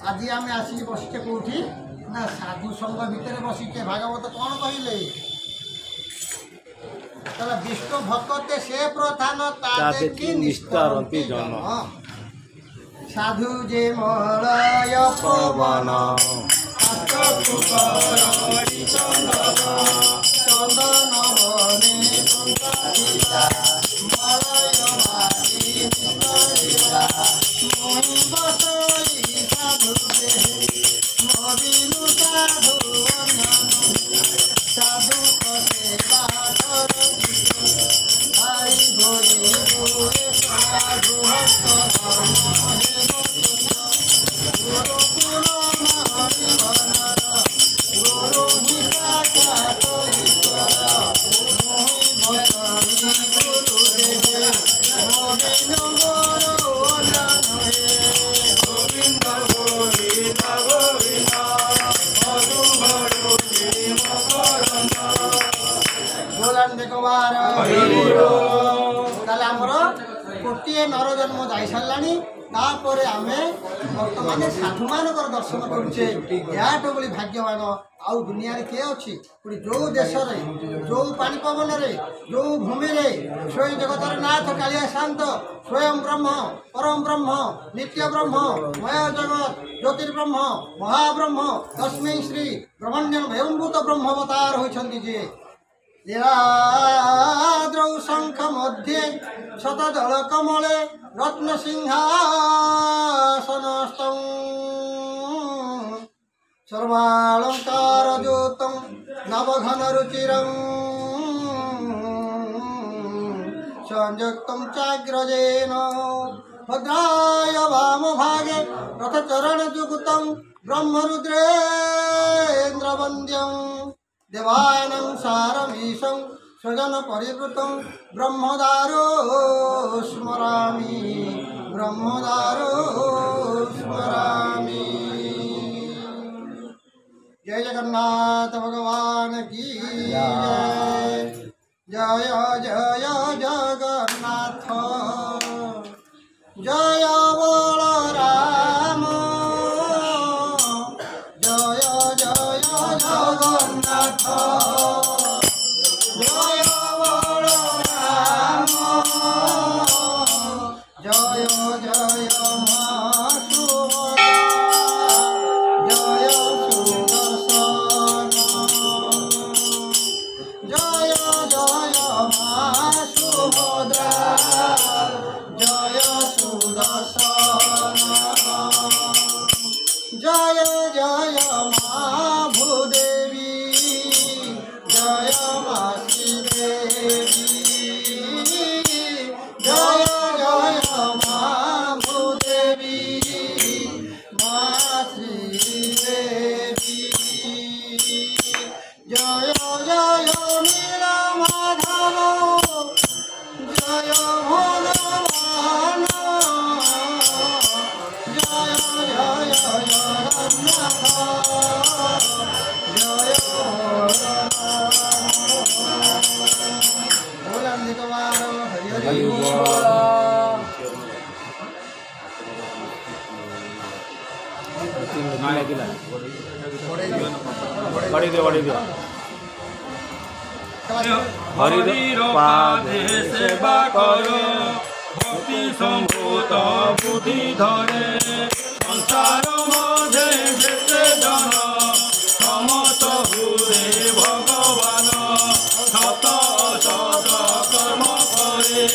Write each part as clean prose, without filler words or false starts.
आज आम आसिक बसीचे कौटी ना साधु संघ भितर बसीचे भागवत कौन कहले विष्णु भक्ते से प्रधान तादेखि निस्तरती जन साधु जे मलय पवन चंदन गोटे नर जन्म जा सारे तापर आम बर्तमान साधु मान दर्शन करुचे भाई भाग्यवान आउ दुनिया किए अच्छी जो देश जो पानी पवन जो भूमि स्वयं जगतर नाथ कालिया शांत स्वयं ब्रह्म परम ब्रह्म नित्य ब्रह्म मय जगत ज्योतिर्ब्रह्म महाब्रह्म तस्मै श्री ब्रह्मण्यन भयंभूत ब्रह्मवतार होती जे लीलाद्रौ शंख मध्ये शतदल कमले रत्न सिंहासनस्थं सर्वालंकार ज्योतं नवघन रुचिरं संयुक्तं चाग्रजेन भद्राय वामभागे रथचरण युगतं ब्रह्मरुद्रेन्द्रवन्द्यं देवानं सारमीशं स्वजन परिवृतं ब्रह्मदारो स्मरामि जय जगन्नाथ भगवान की जय जय जगन्नाथ जय बोल राम जय जय जगन्नाथ जय बोल राम जय जय जय जय माँ भूदेवी जय माँ श्रीदेवी जय जय माँ भूदेवी माँ श्रीदेवी जय जय नीला माधव जय भगवान जय जय हरिर पादे सेवा करो भक्ति संभूत बुद्धि धरे संसार मध्य जेते जन समस्त हुए भगवान सत सत कर्म करे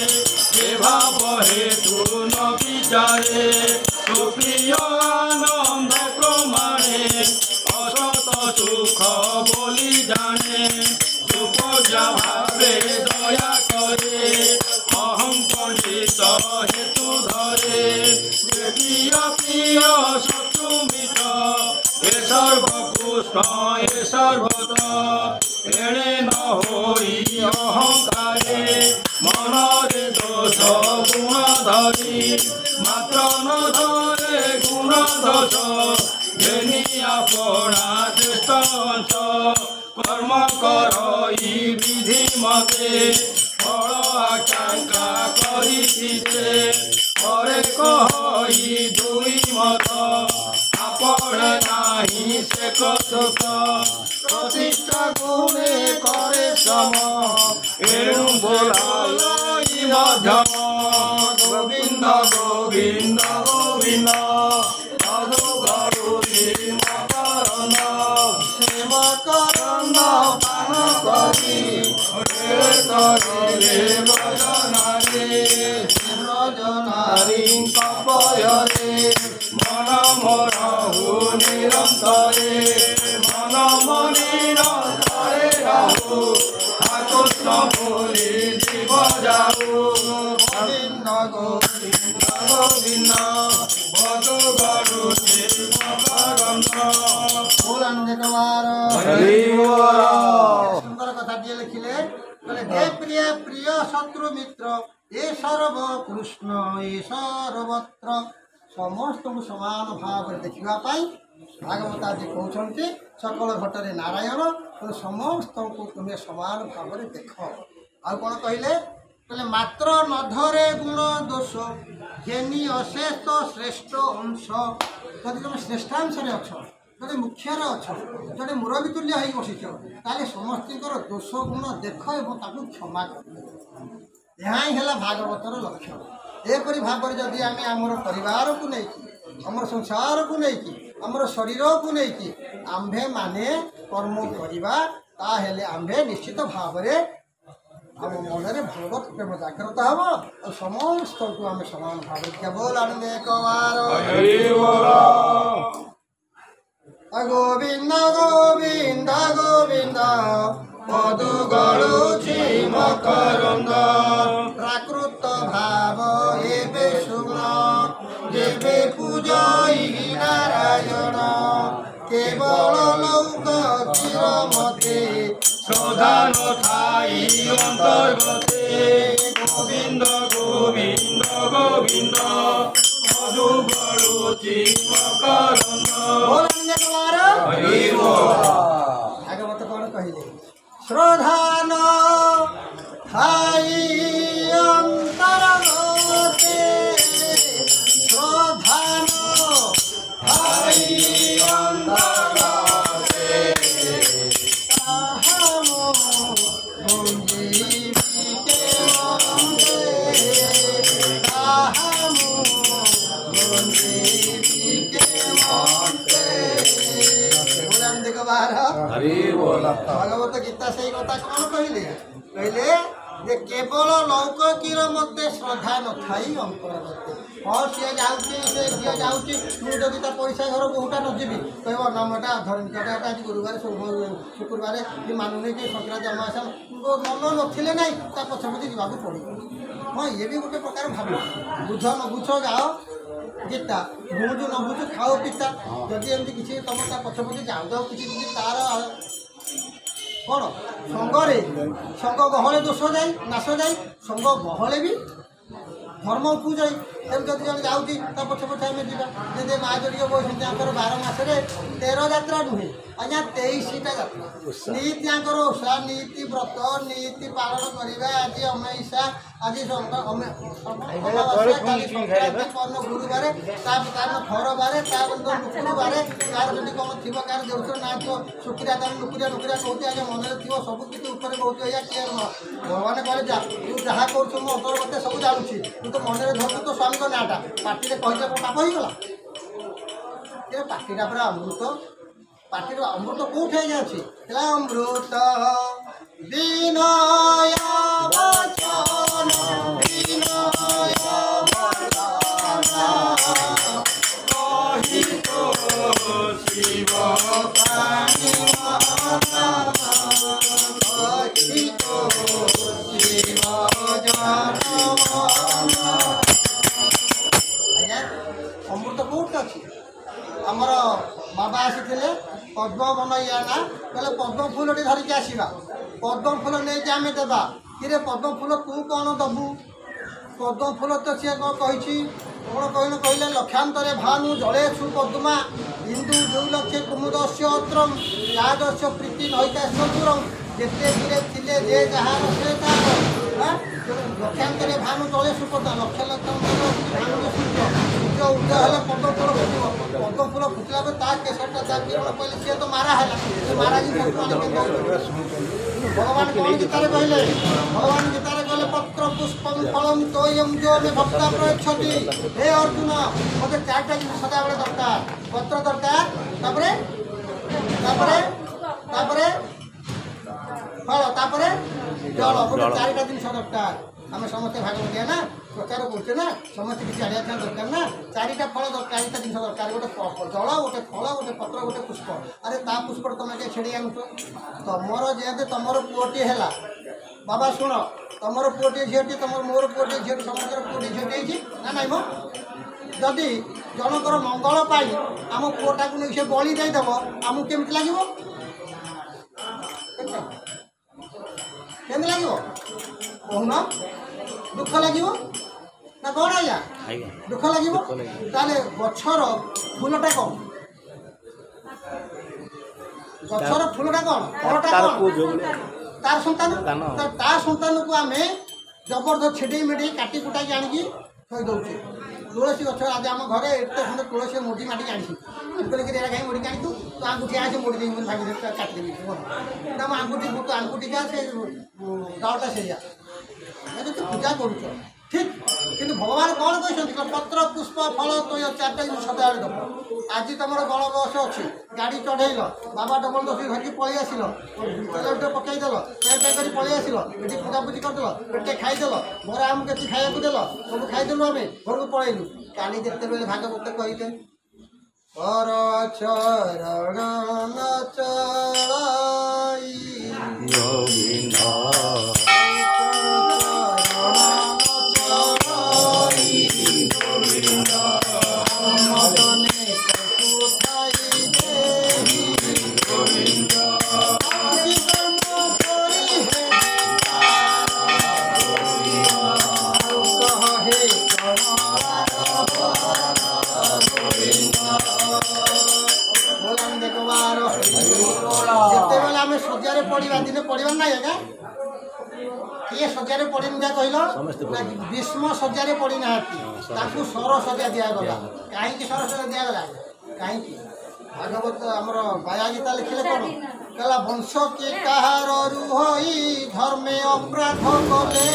हे भाव हेतु न विचारे सुप्रिय आनंद प्रमाणे असत सुख बोली जाने सुपजा भावे दया करे अहम पंडित हेतु धरे प्रिय प्रिय शत्रु मित्र हे सर्वकृष्ण हे सर्वत एणे न होई अहंकारे मनरे दोष गुण धरी मात्र न धरे गुण दोष घेनी अपना श्रेष्ठ अंश कर्म करई विधि मते फल आकांक्षा करिते हरे कहि दुई मत आप শত প্রতিষ্ঠা গুণে করে সম এরু বলাই মধ্যম গোবিন্দ গোবিন্দ গোবিন্দ সাধু গরুজি মকরন্দ সেবকরন্দ পান করি করিলে ভজনারে ব্রজনারি কপয়রে মন মরহু নিরন্তরে মন মনিরন্তরে রাহু ঠাকুর বলি জীব যাও গোবিন্দ গোবিন্দ গোবিন্দ ভজ গরু ভোলানন্দ হরি বল সুন্দর কথা দিয়ে লিখিলে বলে হে প্রিয় প্রিয় শত্রু মিত্র এ সর্ব কৃষ্ণ এ সর্বত্র ସମସ୍ତଙ୍କୁ ସମାନ ଭାବରେ ଦେଖିବା ପାଇଁ ଭାଗବତ ଆଜି କହୁଛନ୍ତି ସକଳ ଘଟରେ ନାରାୟଣ ତେଣୁ ସମସ୍ତଙ୍କୁ ତୁମେ ସମାନ ଭାବରେ ଦେଖ ଆଉ କ'ଣ କହିଲେ କହିଲେ ମାତ୍ର ନଧରେ ଗୁଣ ଦୋଷ ଘେନି ଅଶେଷ ଶ୍ରେଷ୍ଠ ଅଂଶ ଯଦି ତୁମେ ଶ୍ରେଷ୍ଠାଂଶରେ ଅଛ ଯଦି ମୁଖ୍ୟରେ ଅଛ ଯଦି ମୁରବୀ ତୁଲ୍ୟ ହେଇକି ବସିଛ ତାହେଲେ ସମସ୍ତଙ୍କର ଦୋଷ ଗୁଣ ଦେଖ ଏବଂ ତାକୁ କ୍ଷମା କର ଏହା ହିଁ ହେଲା ଭାଗବତର ଲକ୍ଷ୍ୟ ଏପରି ଭାବରେ ଯଦି ଆମେ ଆମର ପରିବାରକୁ ନେଇକି ଆମର ସଂସାରକୁ ନେଇକି ଆମର ଶରୀରକୁ ନେଇକି ଆମ୍ଭେମାନେ କର୍ମ କରିବା ତାହେଲେ ଆମ୍ଭେ ନିଶ୍ଚିତ ଭାବରେ ଆମ ମନରେ ଭଗବତ ପ୍ରେମ ଜାଗ୍ରତ ହେବ ଆଉ ସମସ୍ତଙ୍କୁ ଆମେ ସମାନ ଭାବରେ କେବଳ ଆମେ ଏକବାର ଗୋବିନ୍ଦ ଗୋବିନ୍ଦ ଗୋବିନ୍ଦ ମଧୁ ଗଳୁଛି ମକରନ୍ଦ ପ୍ରାକୃତ ଭାବ ଏବେ ଶୁଣ ଯେବେ ପୂଜଇ ନାରାୟଣ କେବଳ ଲୌକ ଚିର ମତେ প্রধান ঠাই অন্তর্গতে গোবিন্দ গোবিন্দ গোবিন্দ মধু গড়ুচি মকরন্দ হরি বল। ভাগবত କ'ଣ କହିଲେ ଶ୍ରଦ୍ଧାନ ଥାଇ ଅନ୍ତର୍ଗତେ ଶ୍ରଦ୍ଧାନ ଥାଇ ଅନ୍ତର୍ଗତେ ତାହାମ ଭଞ୍ଜିବି କେମନ୍ତେ ତାହାମ ଭଞ୍ଜିବି କେମନ୍ତେ ଦେଖ ବାହାର হরি বল। ଭାଗବତ ଗୀତା ସେଇ କଥା କ'ଣ କହିଲେ କହିଲେ ଯେ କେବଳ ଲୌକିକର ମତେ ଶ୍ରଦ୍ଧା ନଥାଇ ଅନ୍ତର୍ଗତେ ହଁ ସିଏ ଯାଉଛି ସେ ଝିଅ ଯାଉଛି ମୁଁ ଯଦି ତା ପଇସା ଘର ବୋହୁଟା ନ ଯିବି କହିବ ନମଟା ଧର୍ମିକଟା ଆଜି ଗୁରୁବାର ଶୁକ୍ରବାର କି ମାନୁନି କି ସଂକ୍ରାନ୍ତି ଅମାବାସ୍ୟା ମନ ନଥିଲେ ନାହିଁ ତା ପଛପଛେ ଯିବାକୁ ପଡ଼ିବ ହଁ ଇଏ ବି ଗୋଟେ ପ୍ରକାର ଭାବ ବୁଝ ନ ବୁଝ ଯାଅ ଗୀତା ବୁଝୁ ନ ବୁଝୁ ଖାଅ ପିତା ଯଦି ଏମିତି କିଛି ତମ ତା ପଛପଛେ ଯାଉ ଯାଉ କିଛି ଯଦି ତାର କ'ଣ ସଙ୍ଗରେ ସଙ୍ଗ ଗହଳେ ଦୋଷ ଯାଇ ନାଶ ଯାଇ ସଙ୍ଗ ଗହଳେ ବି ଧର୍ମ ଉପୁଯାଇ ତେଣୁ ଯଦି ଜଣେ ଯାଉଛି ତା ପଛେ ପଛେ ଆମେ ଯିବା ଯଦି ମା ଯୋଡ଼ିକ କହୁଛନ୍ତି ତାଙ୍କର 12 ମାସରେ 13 ଯାତ୍ରା ନୁହେଁ ଆଜ୍ଞା 23ଟା ଯାତ୍ରା ନୀତି ଆଙ୍କର ଓଷା ନୀତି ବ୍ରତ ନୀତି ପାଳନ କରିବା ଆଜି ଅମାଇଷା ଆଜି ଅମାବାସ୍ୟା କାଲି ସଂକ୍ରାନ୍ତି ପର୍ଣ୍ଣ ଗୁରୁବାରେ ତାର ଖରବାରେ ତାର ନୁକୁରୁବାରେ ତାର ଯଦି କ'ଣ ଥିବ କାହାର ଦେଉଥିବ ନା ଥିବ ଶୁକିରା ତାର ନୁକୁରିଆ କହୁଛି ଆଜ୍ଞା ମନରେ ଥିବ ସବୁ କିଛି ଉପରେ ବହୁତ ଏଇଆ କିଏ ନୁହଁ ଭଗବାନ କହିଲେ ଯା ତୁ ଯାହା କରୁଛୁ ମୋ ଅନ୍ତର୍ଗତ ସବୁ ଜାଣୁଛି ତୁ ତ ମନରେ ଧରୁଛୁ ତୋ ସ୍ୱାମୀଙ୍କ ନାଁଟା ପାଟିରେ କହିଲେ କ'ଣ ପାପ ହେଇଗଲା ଏ ପାଟିଟା ପୁରା ଅମୃତ ପାଟିର ଅମୃତ କୋଉଠି ଆଜ୍ଞା ଅଛି ହେଲା ଅମୃତ ବିନୟ ବଚନ ବିନୟ ବଚନ কহিত শিব প্রাণী কহিত শিব ଆଜ୍ଞା ଅମୃତ କୋଉଠି ଅଛି ଆମର ବାବା ଆସିଥିଲେ ପଦ୍ମବନ ଇଆ ନା କହିଲେ ପଦ୍ମ ଫୁଲଟି ଧରିକି ଆସିବା ପଦ୍ମ ଫୁଲ ନେଇକି ଆମେ ଦେବା କିରେ ପଦ୍ମ ଫୁଲ ତୁ କ'ଣ ଦେବୁ ପଦ୍ମ ଫୁଲ ତ ସିଏ କ'ଣ କହିଛି କ'ଣ କହିଲେ ଲକ୍ଷାନ୍ତରେ ଭାନୁ ଜଳେଷୁ ପଦ୍ମା ହିନ୍ଦୁ ଯେଉଁ ଲକ୍ଷ୍ୟ କୁମୁଦସ୍ୟ ଅତ୍ରମ ଯାଦସ୍ୟ ପ୍ରୀତି ନୈକାଶ୍ୟ ଦୂରମ ଯେତେ ଦୂରେ ଥିଲେ ଯେ ଯାହାର ସେ ତାହାର ଲକ୍ଷାନ୍ତରେ ଭାନୁ ଜଳେଷୁ ପଦ୍ମା ଲକ୍ଷ ଲକ୍ଷ ଭାନୁ ସୂର୍ଯ୍ୟ ଉଦୟ ହେଲେ ପଦ୍ମ ଫୁଲ ଫୁଟିବ ପଦ୍ମ ଫୁଲ ଫୁଟିଲା ପରେ ତା କେଶରଟା ତା କିରଣ କହିଲେ ସିଏ ତ ମାରା ହେଲା ସେ ମାରା ଭଗବାନ କଣ ଗୀତାରେ କହିଲେ ଭଗବାନ ଗୀତାରେ କହିଲେ ପତ୍ର ପୁଷ୍ପଂ ଫଳଂ ତୋୟଂ ଯୋ ମେ ଭକ୍ତା ପ୍ରୟଚ୍ଛତି ହେ ଅର୍ଜୁନ ମୋତେ 4ଟା ଜିନିଷ ସଦାବେଳେ ଦରକାର ପତ୍ର ଦରକାର ତାପରେ ତାପରେ ତାପରେ ଫଳ ତାପରେ ଜଳ ଗୋଟେ 4ଟା ଜିନିଷ ଦରକାର ଆମେ ସମସ୍ତେ ଭାଗବତିଆ ନା ପ୍ରଚାର କରୁଛେ ନା ସମସ୍ତେ କିଛି ଜାଣିବା ପାଇଁ ଦରକାର ନା 4ଟା ଫଳ ଦରକାର 4ଟା ଜିନିଷ ଦରକାର ଗୋଟେ ଜଳ ଗୋଟେ ଫଳ ଗୋଟେ ପତ୍ର ଗୋଟେ ପୁଷ୍ପ ଆରେ ତା ପୁଷ୍ପରେ ତମେ ଟିକେ ଛିଡ଼େଇ ଆଣୁଛ ତମର ଯେହେତୁ ତମର ପୁଅଟିଏ ହେଲା ବାବା ଶୁଣ ତମର ପୁଅଟିଏ ଝିଅଟି ତମର ମୋର ପୁଅଟିଏ ଝିଅଟି ସମସ୍ତର ପୁଅଟିଏ ଝିଅଟି ହେଇଛି ନା ନାଇଁ ମ ଯଦି ଜଣଙ୍କର ମଙ୍ଗଳ ପାଇଁ ଆମ ପୁଅଟାକୁ ନେଇ ସେ ବଳି ଦେଇଦେବ ଆମକୁ କେମିତି ଲାଗିବ କେମିତି ଲାଗିବ କହୁନ ଦୁଃଖ ଲାଗିବ ନା କ'ଣ ଆଜ୍ଞା ଦୁଃଖ ଲାଗିବ ତାହେଲେ ଗଛର ଫୁଲଟା କ'ଣ ଗଛର ଫୁଲଟା କ'ଣ ଫଳଟା କ'ଣ ତାର ସନ୍ତାନ ତା ସନ୍ତାନକୁ ଆମେ ଜବରଦସ୍ତ ଛିଡ଼େଇ ମିଡ଼େଇ କାଟି କୁଟାକି ଆଣିକି ଥୋଇ ଦେଉଛେ ତୁଳସୀ ଗଛ ଆଜି ଆମ ଘରେ ଏତେ ଖଣ୍ଡେ ତୁଳସୀ ମୋଡ଼ି ମାଟିକି ଆଣିଛୁ କହିକିରି ଏଇଟା କାହିଁ ମୋଡ଼ିକି ଆଣିଛୁ ତ ଆଙ୍ଗୁଠି ଆସି ମୋଡ଼ି ଦେଇକି ବୋଲି ଭାବିଦେବି କାଟିଦେବି ନା ମୋ ଆଙ୍ଗୁଠିକା ସେ ଡାଳଟା ସେଇଆ ତୁ ପୂଜା କରୁଛ ଠିକ୍ କିନ୍ତୁ ଭଗବାନ କ'ଣ କହିଛନ୍ତି ପତ୍ର ପୁଷ୍ପ ଫଳ ତୋୟ 4ଟା ଜିନିଷ ସଦାବେଳେ ଦେବ ଆଜି ତୁମର ବଳ ବୟସ ଅଛି ଗାଡ଼ି ଚଢ଼େଇଲ ବାବା ଡବଲ ଦୋଷୀ ଧରିକି ପଳେଇ ଆସିଲ ତେଲ ପକାଇଦେଲ ପେଟ କରି ପଳେଇ ଆସିଲ ଏଠି ପୂଜାପୂଜି କରିଦେଲ ପେଟେ ଖାଇଦେଲ ବରା ଆମକୁ କେତେ ଖାଇବାକୁ ଦେଲ ସବୁ ଖାଇଦେଲୁ ଆମେ ଘରକୁ ପଳେଇଲୁ କାଲି ଯେତେବେଳେ ଭାଗବତ କହିଲେ ପର ଚରଣ ଚଳାଇ ଯେତେବେଳେ ଆମେ ଶଯ୍ୟାରେ ପଡ଼ିବା ଦିନେ ପଡ଼ିବାର ନାହିଁ ଆଜ୍ଞା କିଏ ଶଯ୍ୟାରେ ପଡ଼ିନି ଯାହା କହିଲ ଭୀଷ୍ମ ଶଯ୍ୟାରେ ପଡ଼ିନାହାନ୍ତି ତାଙ୍କୁ ସର ଶଯ୍ୟା ଦିଆଗଲା କାହିଁକି ସର ଶଯ୍ୟା ଦିଆଗଲା କାହିଁକି ଭାଗବତ ଆମର ବାୟା ଗୀତା ଲେଖିଲେ କ'ଣ କହିଲା ବଂଶ କି କାହାର ରୁହଇ ଧର୍ମେ ଅପରାଧ କଲେ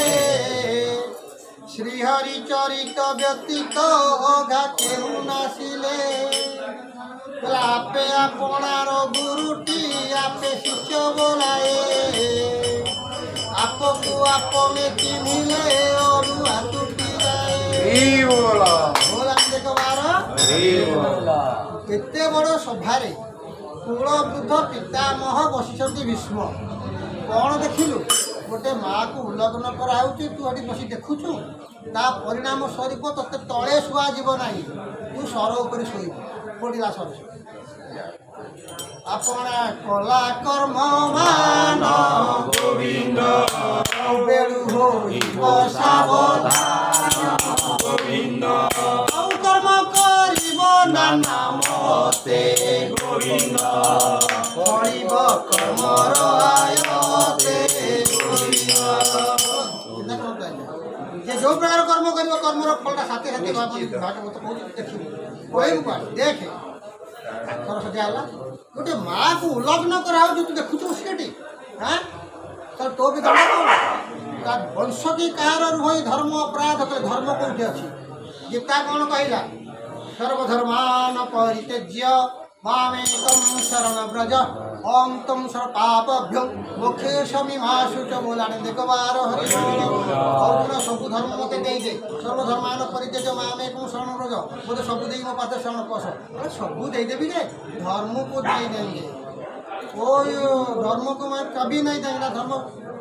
ଶ୍ରୀହରି ଚରିତ ବ୍ୟତୀତ ଅଘା କେହୁ ନାସିଲେ କହିଲା ଆପେ ଆପଣାର ଗୁରୁଟି ଆପେ ଶିଷ୍ୟ ବୋଲାଏ ଆପକୁ ଆପନେ ଚିହ୍ନିଲେ ଅରୁଆ ତୁଟି ଯାଏ କେତେ ବଡ଼ ସଭାରେ କୁଳ ବୃଦ୍ଧ ପିତାମହ ବସିଛନ୍ତି ଭୀଷ୍ମ କ'ଣ ଦେଖିଲୁ ଗୋଟେ ମାଆକୁ ଉଲ୍ଲଗ୍ନ କରାହେଉଛି ତୁ ଏଠି ବସି ଦେଖୁଛୁ ତା ପରିଣାମ ସ୍ୱରୂପ ତୋତେ ତଳେ ଶୁଆଯିବ ନାହିଁ ତୁ ସର ଉପରେ ଶୋଇବୁ ପଡ଼ିଲା ସର ଆପଣା କଲା କର୍ମ ମାନ ଗୋବିନ୍ଦ ବେଳୁ ହୋଇବ ସାବଧାନ ଗୋବିନ୍ଦ ଆଉ କର୍ମ କରିବ ନାନା ମତେ ଗୋବିନ୍ଦ କରିବ କର୍ମର ଆୟତେ ଯେ ଯେଉଁ ପ୍ରକାର କର୍ମ କରିବ କର୍ମର ଫଳଟା ସାଥେ ସାଥେ ଭାଗବତ କହୁଛି ଦେଖିବୁ କହିବୁ କ'ଣ ଦେଖେ ସରସ୍ୱତୀ ହେଲା ଗୋଟେ ମାଆକୁ ଉଲ୍ଲଗ୍ନ କରାହେଉଛି ତୁ ଦେଖୁଛୁ ସେଠି ହଁ ତାହେଲେ ତୋ ବି ଧର୍ମ କ'ଣ ତା ବଂଶ କି କାହାର ରୁହଇ ଧର୍ମ ଅପରାଧ କଲେ ଧର୍ମ କେଉଁଠି ଅଛି ଗୀତା କ'ଣ କହିଲା ସର୍ବଧର୍ମାନ ପରିତ୍ୟଜ୍ୟ ମାମେକଂ ଶରଣ ବ୍ରଜ ଓಂ ତଂ ସର୍ପାପଭ୍ୟଂ ମୋକ୍ଷେଶମି ମାଶୁଚ ବୋଲାଣି ଦେଖ 12 ହରି ଅର୍ଜୁନ ସବୁ ଧର୍ମ ମୋତେ ଦେଇଦେ ସର୍ବଧର୍ମାନ ପରିତ୍ୟଜ୍ୟ ମାମେକଂ ଶରଣ ବ୍ରଜ ମୋତେ ସବୁ ଦେଇ ମୋ ପାଖରେ ଶରଣ ପଶ ସବୁ ଦେଇଦେବି ଯେ ଧର୍ମକୁ नहीं देंगे कोई धर्म को मैं कभी नहीं देंगे धर्म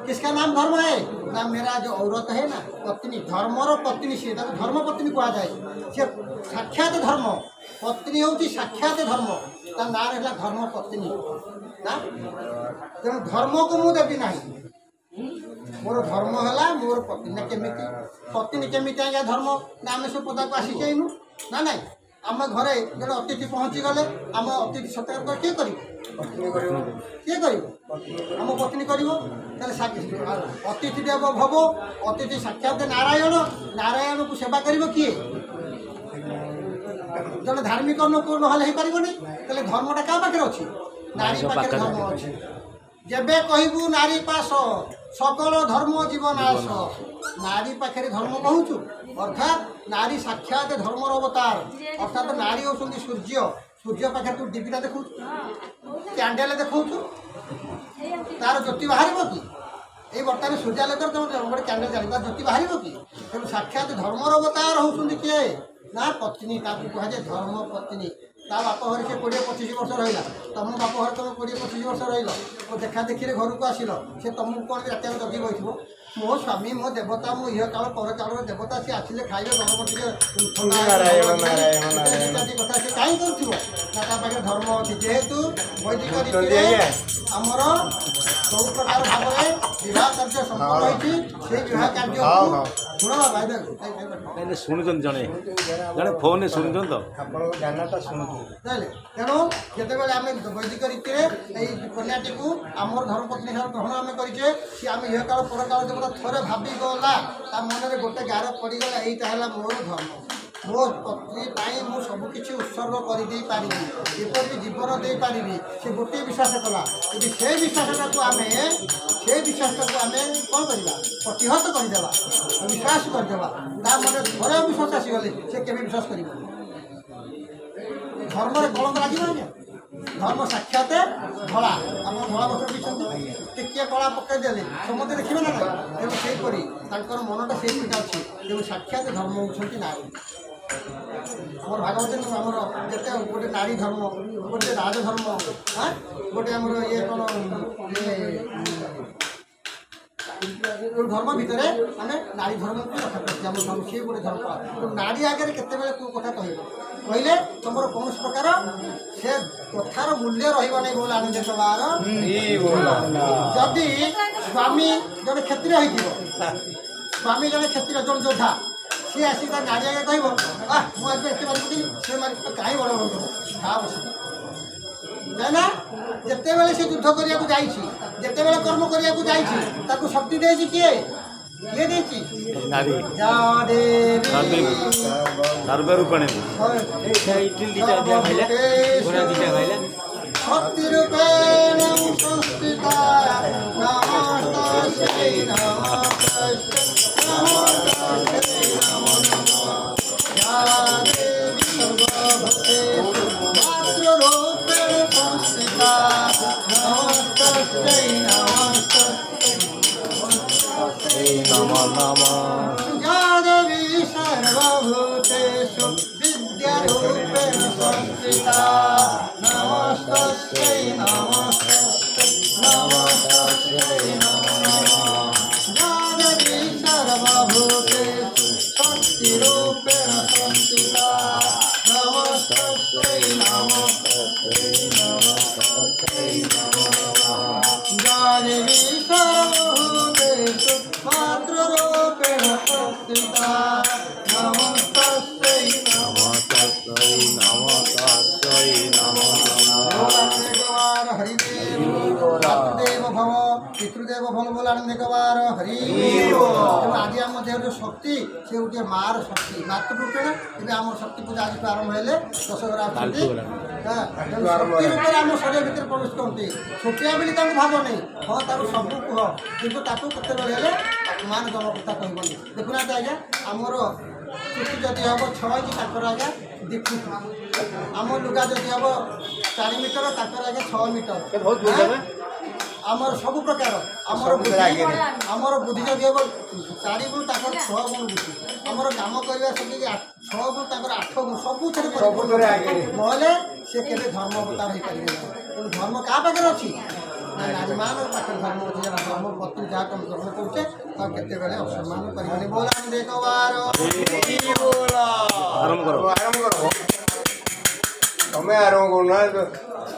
किसका नाम धर्म है ना मेरा जो औरत है ना पत्नी धर्मर पत्नी सी धर्म पत्नी कह जाए सी साक्षात धर्म पत्नी हूँ साक्षात धर्म ता ना रहा धर्म पत्नी ना तेणु धर्म को मुझे देवी ना मोर धर्म है मोर पत्नी ना केमी पत्नी केमी आज्ञा धर्म ना आम सब पदा को आसिनु ना ना आम घरे जो अतिथि पहुँची गले आम अतिथि सत्कार किए कर किए कर आम पत्नी कर अतिथि देव भव अतिथि साक्षात नारायण नारायण को सेवा कर किए जन धार्मिक अनुकूल ना पारबनी तेल धर्मटा क्या पाखे अच्छी नारी पाखे धर्म अच्छी जेबे कहबू नारी पास सकल धर्म जीवनाश नारी पाखे धर्म कहूँ अर्थात नारी साक्षात धर्मर अवतार अर्थात नारी होती सूर्य सूर्य पाखे तू डिबिटा देखु कैंडेल देखु तार ज्योति बाहर कि ये बर्तमान सूर्यालोक तुम गोटे कैंडेल चल ज्योति बाहर कि तेणु साक्षात धर्मर अवतार होती किए ना पत्नी कहुए धर्म पत्नी ता बाप घर से 20-25 वर्ष रहा तुम बाप घर तुम 20-25 वर्ष रही देखा देखी घर को आसिल से तुमको कौन रात जगी बैठ मो स्वामी मो देवता मो इह काल पर काल देवता सी आसिले खाइबे गरम कथा सी कहीं कर धर्म अच्छी जेहेतु वैदिक रीति आमर सब प्रकार भाव में विवाह कार्य संपन्न होती से विवाह कार्य शुण बाबा शुणुन जड़े जड़े फोन शुणुन तो तेणु जिते आम वैदिक रीति कन्याटी को आम धर्मपत्नी ग्रहण आम करे सी आम यह काल पर काल देवता थोड़े भावी गला मन में गोटे गार पड़गला यहीटा मोर धर्म मो पत्नी मु सबकि उत्सर्ग करदे पारि एपरि जीवन दे पारि से गोटे विश्वास कला यदि से विश्वासटा को आम से विश्वासटा को आम कौन करवा प्रतिहत करदे विश्वास करदे ता मन थोड़े विश्वास आसीगले से केवे विश्वास कर धर्म कलंक लगे धर्म साक्षात धला आम धला बस पीछे टिके कला पकईदे समस्त देखिए ना तेणु सेपरी मनटा से अच्छी तेणु साक्षात धर्म होती नारी आम भागवत आमर जिते गोटे नारी धर्म गोटे राजधर्म हाँ गोटे आम ये कौन धर्म भितर आम नारी धर्म को रखा कर सी गोटे धर्म नारी आगे केत कथा कहले तुम कौन प्रकार से कथार मूल्य रही बोल आनंद सभार जदि स्वामी जड़े क्षत्रिय हो स्वामी जड़े क्षत्रिय जन योद्धा सी आसिक नारी आगे कह मुझे एत मारी से मारी कहीं बड़ बंधु खा बस ना जिते बड़े से युद्ध करने को जिते बड़े कर्म करने को शक्ति दे किए किए शक्ति रूपेण संस्थिता नमस्ते देवी सर्वभूतेषु विद्यारूपेण संस्थिता नमस्ते नमस्ते नमस्ते देवी सर्वभूतेषु शक्तिरूपेण संस्थिता नमस्ते नमस्ते नमस्ते देवी सर्वभूतेषु मातृरूपेण संस्थिता नमस्ते हरिदेव भव पितृदेव भल बोल आनंद कबार हरि आज आम देह जो शक्ति से गोटे मार शक्ति मातृरूपेण तेज आम शक्ति पूजा आज आरंभ है दशहरा शक्ति रूपे आम शरीर भितर प्रवेश करते छोटिया बोली भाव नहीं हाँ तार सब कह कितु ताकू केतबे मान जन कथा कहबनी देखुना आज्ञा आमर चुटी जदि हम 6 इंच ताकर आज्ञा दीपू आम लुगा जदि हम 4 मीटर ताकर आज्ञा 6 मीटर आमर सब प्रकार आमर बुद्धि जदि हम 4 गुण ताकर 6 गुण बुद्धि आमर काम करवा शक्ति 6 गुण ताकर 8 गुण सब नहले से केवे धर्म अवतार हो पारे तेणु धर्म क्या पाखे अच्छी नारी मान पाखे धर्म अच्छे धर्म पत्नी जहाँ कम कर्म करुचे केते बेले असम्मान करवानी बोला देखो तुम्हें आरंभ करना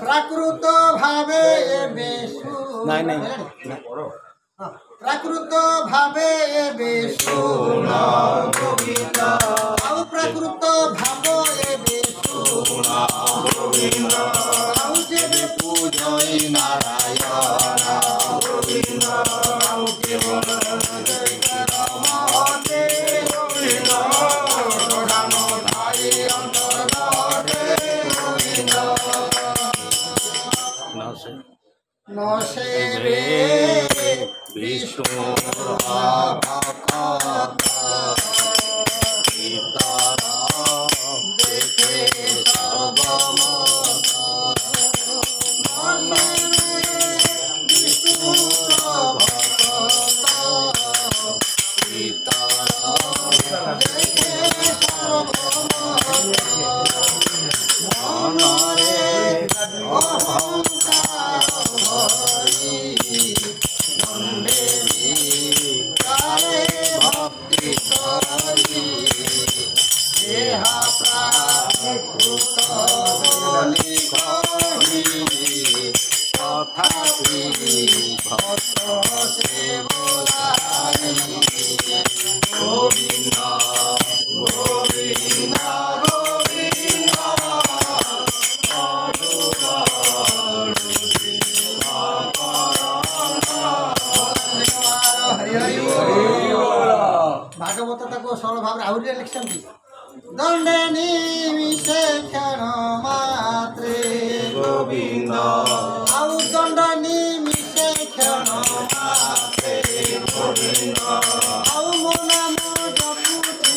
प्राकृत भावे प्राकृत भावे प्राकृत भाव पूजय नारायण से न सेवे विष्णु भागवत ताको सरल भाव आहरी लिखी दंडे निमिषे क्षण मात्रे गोविंद आउ दंड निमिषे क्षण मात्रे गोविंद आउ मो नाम जपुथि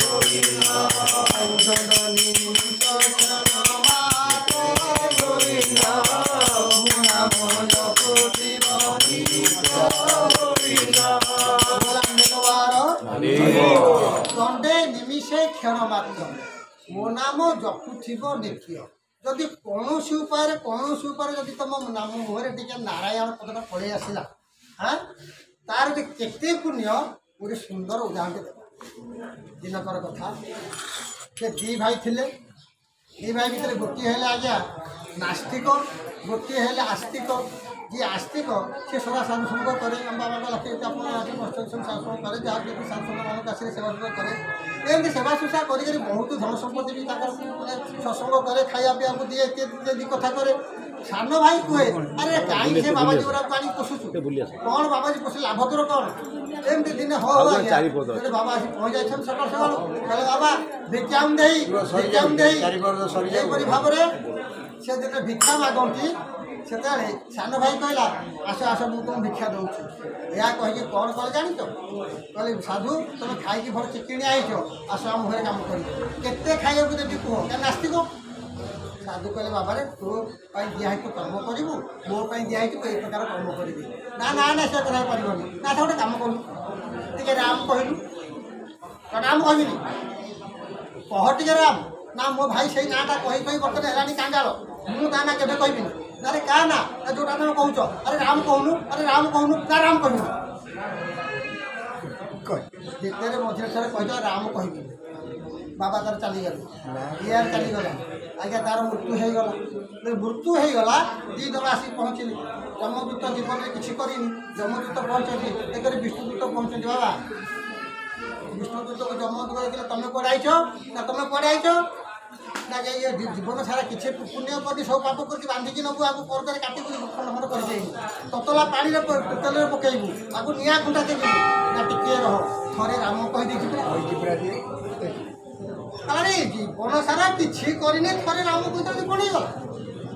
गोविंद आउ दंड निमिष क्षण मात्रे गोविंद मो नाम जपुथि दंडे निमिषे क्षण मात्र मो नाम जपुथिब देखियो जदि कौन उपाय जदि तुम नाम मुहरे टे नारायण पदटा पलि आसला हाँ तार केते पुण्य गोटे सुंदर उदाहरण देवा दिनकर कथा से दी भाई थिले दी भाई भितर गोटे है आज्ञा नास्तिक गोटे है आस्तिक जी आस्तिक सी सदा साधुसंग करे अम्बा बाबा लक्ष्मी शासन करे जहाँ भी सांसद मानक आसिले सेवा सुसा करे एमती सेवा सुसा कर बहुत धन सम्पत्ति भी सत्संग करे खाया पीवा को दिए इत्यादि कथा करे सान भाई कहे अरे कहीं से बाबाजी गुरा पानी पोषुचु कौन बाबाजी पोषे लाभ तोर कौन एमती दिन हो बाबा आसी पहुँच जाए सकाल सकाल कहले बाबा भिक्षाम देई भाव से जो भिक्षा मागती से सान भाई कहला आस आस मुझे तुम भिक्षा दूसरी या कहीकि कौन कल जान कहले साधु तुम खाई भर चिकिणी आईच आस आम घरे कम कर खाइबा देवी कह क्या नास्तिक साधु कहले बाबा रे तोर दिखाई तू कर्म करू मोपाई दिखाई तू ये प्रकार कर्म करी ना ना ना से कथा पार ना गोटे कम करू टे राम कहलु राम कहबिनी कह टे राम ना मो भाई से नाटा कही कही बर्तमान है कांगाल मुझे ता ना के कहबिनी अरे क्या ना जोटा तुम कौच अरे राम कहूनु ना राम कहूनु जितने मझे थोड़े कह राम कहबी बाबा तार चलीगले यार चलीगला आज्ञा तार मृत्यु होगला दी दल आसिक पहुँचली जमदूत जीवन में किसी करनी जमदूत पहुँचती एक विष्णुदूत पहुँचती बाबा विष्णुदूत को जमदूत देखिए तुम कौड़े आईच ना तुम कौड़े आईच ना ये जीवन सारा किसी पुण्य कर सब पाप कर बांधिकी नबू आपको पर्दे काटी खंड कर ततला पानी तेल पकईबू आपको निआ खुंटा देवी ना टिके रह थे राम कहीदे अरे जीवन सारा किसी करनी थे राम कही पड़ेगा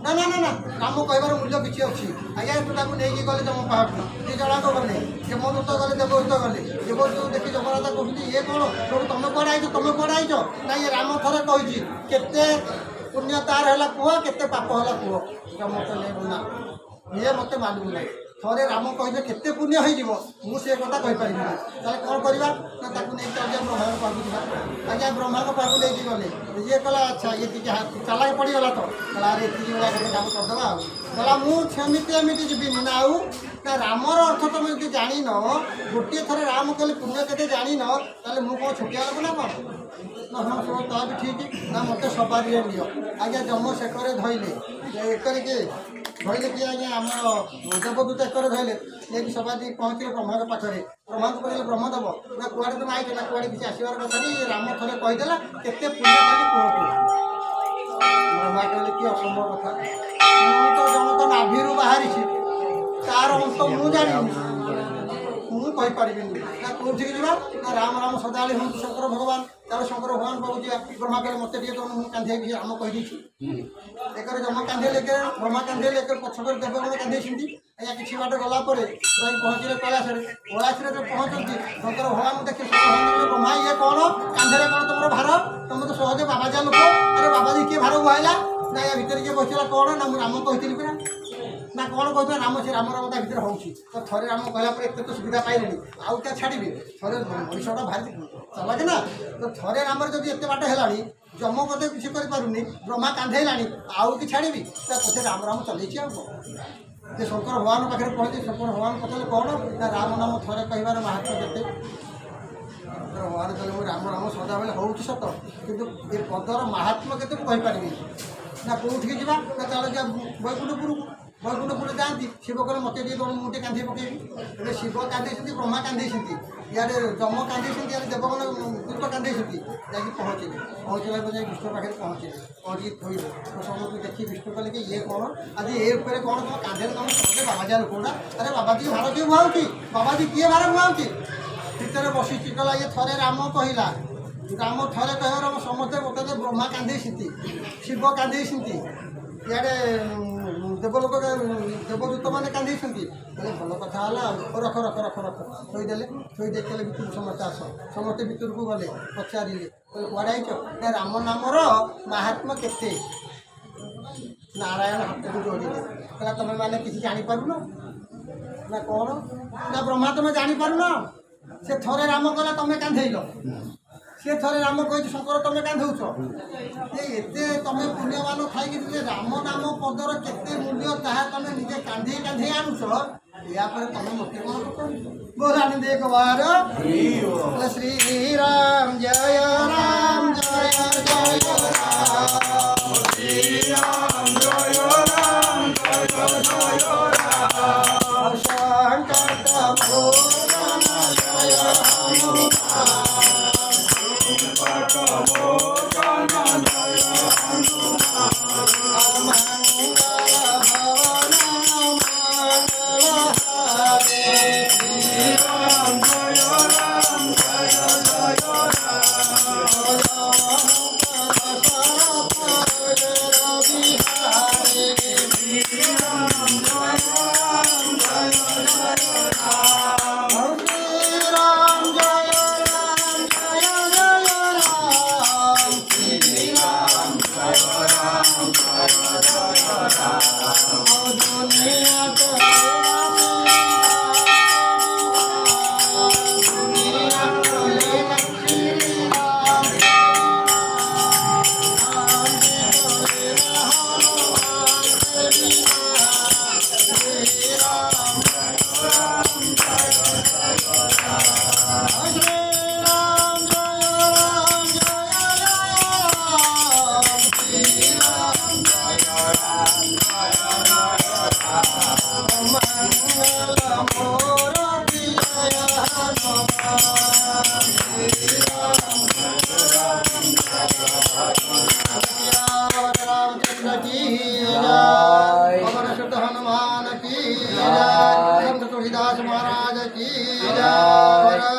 ना ना ना ना राम कहबार मूल्य किसी अच्छी आज्ञा तू ताको नहीं गले जम पहाड़ ये जड़ाक गले जमदूत गले देवदूत गले देवदूत देखी जगन्नाथ कहते ये कौन सब तुम कौड़े आईच ना ये राम थे कही केते पुण्य तार है कह केते पाप है कह मत ना ये मत मानू ना थे राम कहे केते पुण्य हो मुझे कथा कहीपरि ताले कौन करवा ना ताकू नहीं आज्ञा ब्रह्मा पाक जा आज्ञा ब्रह्मा पाक लेकिन गले ये कहला अच्छा ये चालाक पड़गला तो कहला अरे ये गोटे काम करदेवा कहला मुझे एमती जीविनी ना आउ ना रामर अर्थ तुम जो जान गोटे थर राम कहले पुण्य के जान ना मुझे छुटिया लोक ना कौन ना हाँ सब ता भी ठीक ना मत सवारी नियो आज्ञा जम सेकर धरले एक धरले कि आज्ञा आम देवदूत एक धरले ये सवारी पहुँचे ब्रह्मा पाखे ब्रह्मा को कहले ब्रह्म देव ना कुआड़े तुम आईच ना कुआड़े किसी आसबार कथा नहीं राम थे कहीदेला केते पुण्य कहते ब्रह्मा कहले कि असंभव कथा तो जनक नाभि बाहरी तार अंत मुझे जानी मुझे कहीपरि ना कौटी जा ना राम राम सदाली हूँ शंकर भगवान ତାର ଶଙ୍କର ଭଗବାନ କହୁଛି ବ୍ରହ୍ମା କହିଲେ ମୋତେ ଟିକେ ତମ ମୁଁ କାନ୍ଧେଇକି ରାମ କହିଦେଇଛି ଏକରେ ଜମ କାନ୍ଧେଇଲେ ବ୍ରହ୍ମା କାନ୍ଧେଇଲେ ଏକରେ ପଛକରେ ଦେବଗଣ କାନ୍ଧେଇଛନ୍ତି। ଆଜ୍ଞା କିଛି ବାଟ ଗଲା ପରେ ଯାଇ ପହଞ୍ଚିଲେ କୈଳାସରେ ଯେତେବେଳେ ପହଞ୍ଚନ୍ତି ଶଙ୍କର ଭଗବାନ ଦେଖି ବ୍ରହ୍ମା ଇଏ କ'ଣ କାନ୍ଧରେ କ'ଣ ତମର ଭାର ତମେ ତ ସହଜ ବାବାଜା ଲୋକ ଆରେ ବାବାଜୀ କିଏ ଭାର ବୁହାଇଲା ନା ୟା ଭିତରେ କିଏ ବସିଲା କ'ଣ ନା ମୁଁ ରାମ କହିଥିଲି ପରା ନା କ'ଣ କହୁଥିଲା ରାମ ସେ ରାମ ତା ଭିତରେ ହେଉଛି ତ ଥରେ ରାମ କହିଲା ପରେ ଏତେ ତ ସୁବିଧା ପାଇଲେଣି ଆଉ ତା ଛାଡ଼ିବେ ଥରେ ମଣିଷଟା ଭାରି ଚାଲାକ ନା ତ ଥରେ ରାମର ଯଦି ଏତେ ବାଟ ହେଲାଣି ଜମ କଥା କିଛି କରିପାରୁନି ବ୍ରହ୍ମା କାନ୍ଧେଇଲାଣି ଆଉ କି ଛାଡ଼ିବି ତା ପଛରେ ରାମ ରାମ ଚଲେଇଛି ଆଉ କ'ଣ ସେ ଶଙ୍କର ଭଗବାନ ପାଖରେ ପହଞ୍ଚି ଶଙ୍କର ଭଗବାନ ପଚାରିଲେ କ'ଣ ନା ରାମ ନାମ ଥରେ କହିବାର ମାହାତ୍ମ୍ୟ କେତେ ଭଗବାନ କହିଲେ ମୁଁ ରାମ ରାମ ସଦାବେଳେ ହେଉଛି ସତ କିନ୍ତୁ ଏ ପଦର ମାହାତ୍ମ୍ୟ କେତେ ମୁଁ କହିପାରିବି ନା କେଉଁଠିକି ଯିବା ନା ଚାଲ ଯିବା ବୈକୁଣ୍ଠପୁର ଯାଆନ୍ତି ଶିବ କହିଲେ ମୋତେ ଟିକେ ତମ ମୁଁ ଟିକେ କାନ୍ଧେଇ ପକେଇବି ଏବେ ଶିବ କାନ୍ଧେଇଛନ୍ତି ବ୍ରହ୍ମା କାନ୍ଧେଇଛନ୍ତି ଇଆଡ଼େ ଯମ କାନ୍ଧେଇଛନ୍ତି ଇଆଡ଼େ ଦେବଗଣ ଦୂତ କାନ୍ଧେଇଛନ୍ତି ଯାଇକି ପହଞ୍ଚିଲେ ଯାଇ ବିଷ୍ଣୁ ପାଖରେ ପହଞ୍ଚିକି ଥୋଇଲେ ସମସ୍ତଙ୍କୁ ଦେଖି ବିଷ୍ଣୁ କହିଲେ କି ଇଏ କ'ଣ ଆଜି ଏ ଉପରେ କ'ଣ ତମ କାନ୍ଧରେ ତମ ସମସ୍ତେ ବାବାଜା ଲୋକଟା ଆରେ ବାବାଜୀ ଭାର କିଏ ବୁହାଉଛି ବାବାଜୀ କିଏ ଭାର ବୁହାଉଛି ଭିତରେ ବସିଛି କହିଲା ଇଏ ଥରେ ରାମ କହିଲା ରାମ ଥରେ କହିବାର ସମସ୍ତେ ଗୋଟେ ବ୍ରହ୍ମା କାନ୍ଧେଇଛନ୍ତି ଶିବ କାନ୍ଧେଇଛନ୍ତି ଇଆଡ଼େ ଦେବଲୋକ ଦେବଦୂତମାନେ କାନ୍ଧେଇଛନ୍ତି କହିଲେ ଭଲ କଥା ହେଲା ଆଉ ରଖ ଥୋଇଦେଲେ ଥୋଇ ଦେଇଥିଲେ ଭିତରକୁ ସମସ୍ତେ ଆସ ସମସ୍ତେ ଭିତରକୁ ଗଲେ ପଚାରିଲେ କହିଲେ କୁଆଡ଼େ ଆଇଛ ନା ରାମ ନାମର ମାହାତ୍ମ୍ୟ କେତେ ନାରାୟଣ ହାତକୁ ଯୋଡ଼ିଲେ କହିଲା ତମେ ମାନେ କିଛି ଜାଣିପାରୁନ ନା କ'ଣ ନା ବ୍ରହ୍ମା ତମେ ଜାଣିପାରୁନ ସେ ଥରେ ରାମ କହିଲା ତମେ କାନ୍ଧେଇଲ ସେ ଥରେ ରାମ କହିଛି ଶଙ୍କର ତମେ କାନ୍ଧଉଛ ଏତେ ତମେ ପୁଣ୍ୟମାନ ଥାଇକି ଯେ ରାମ ନାମ ପଦର କେତେ ମୂଲ୍ୟ ତାହା ତମେ ନିଜେ କାନ୍ଧେଇ ଆଣୁଛ यापर तमें मुक्ति बोलाने दे कुमार श्री राम जय राम जय जय राम श्री राम जय राम जय जय राम शंकर भगवान जय हनुमान हनुमान की जय तुलसीदास महाराज की जय।